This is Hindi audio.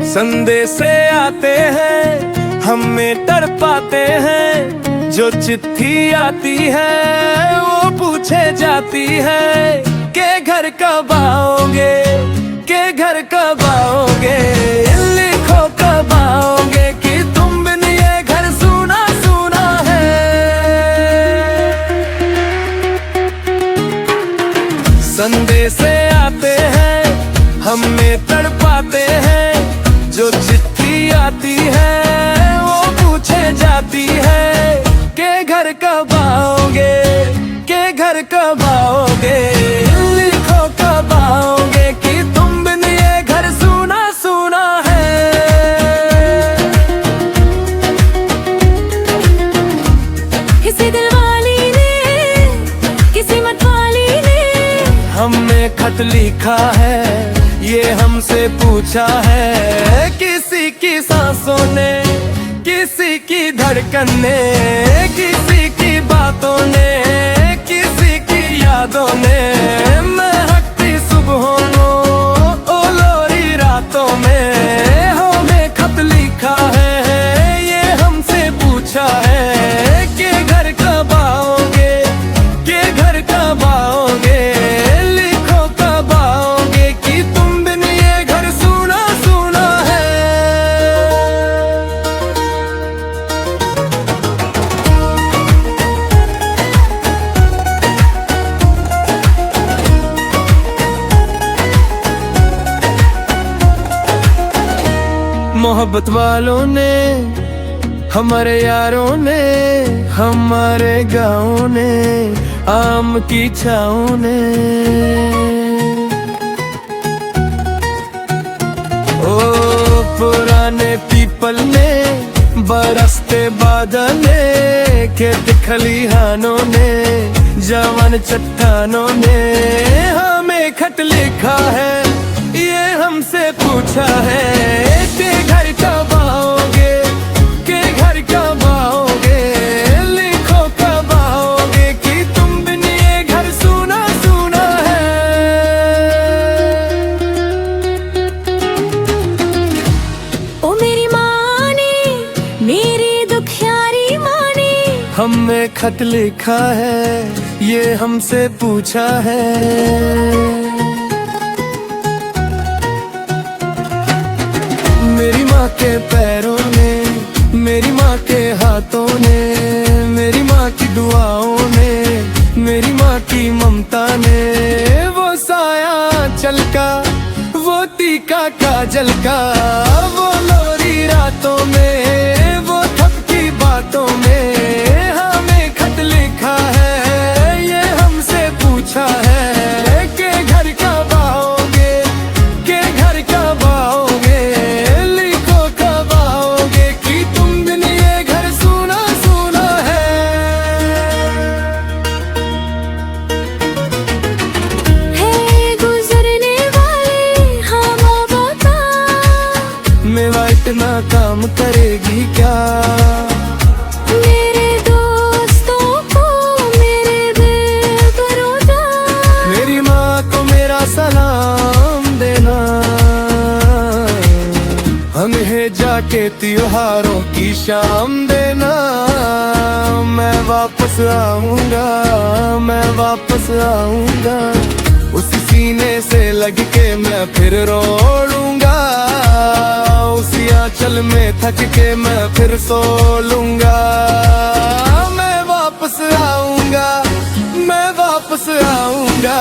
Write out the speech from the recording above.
संदेशे आते हैं हमें तड़पाते हैं, जो चिट्ठी आती है वो पूछे जाती है के घर कब आओगे, के घर कब आओगे, लिखो कब आओगे कि तुम बिन ये घर सूना सूना है। संदेशे आते हैं हमें तड़पाते हैं, जो चिट्ठी आती है वो पूछे जाती है के घर कब आओगे, के घर कब आओगे, लिखो कब आओगे कि तुम बिन ये घर सूना सूना है। किसी दिलवाली ने, किसी मतवाली ने हमने खत लिखा है, ये हमसे पूछा है, किसी की सांसों ने, किसी की धड़कन ने, किसी की बातों ने, किसी की यादों ने महकती सुबहों ओ लोरी रातों में हमें खत लिखा है, ये हमसे पूछा है कि घर कब आओगे, के घर कब आओगे, लिखो कब आओगे कि तुम बिन ये घर सूना सूना है। मोहब्बत वालों ने, हमारे यारों ने, हमारे गाँव ने, आम की छाँव ने, ओ पुराने पीपल ने, बरसते बादल ने, खेत खलिहानों ने, जवान चट्टानों ने हमें खत लिखा है, ये हमसे पूछा है के घर कब आओगे, के घर कब आओगे, लिखो कब आओगे कि तुम बिन ये घर सूना सूना है। ओ मेरी माँ ने, मेरी दुखियारी माँ ने हमें खत लिखा है, ये हमसे पूछा है। मेरी माँ के पैरों ने, मेरी माँ के हाथों ने, मेरी माँ की दुआओं ने, मेरी माँ की ममता ने, वो साया चलका, वो तीखा काजल का, वो लोरी रातों में, वो थपकी बातों में हमें खत लिखा है, ये हमसे पूछा है के घर कब आओगे, के घर कब आओगे, लिखो कब आओगे कि तुम बिन ये घर सूना सूना है। है गुजरने वाले हाँ बाबा का, मेवा इतना काम करेगी क्या, मेरे दोस्तों को मेरे दिल पर उठा, मेरी माँ को मेरा सलाम देना, हमें जाके त्योहारों की शाम देना, मैं वापस आऊंगा, मैं वापस आऊंगा, उसी सीने से लग के मैं फिर रो लूंगा, उसी आंचल में थक के मैं फिर सो लूंगा, मैं वापस आऊंगा, मैं वापस आऊंगा।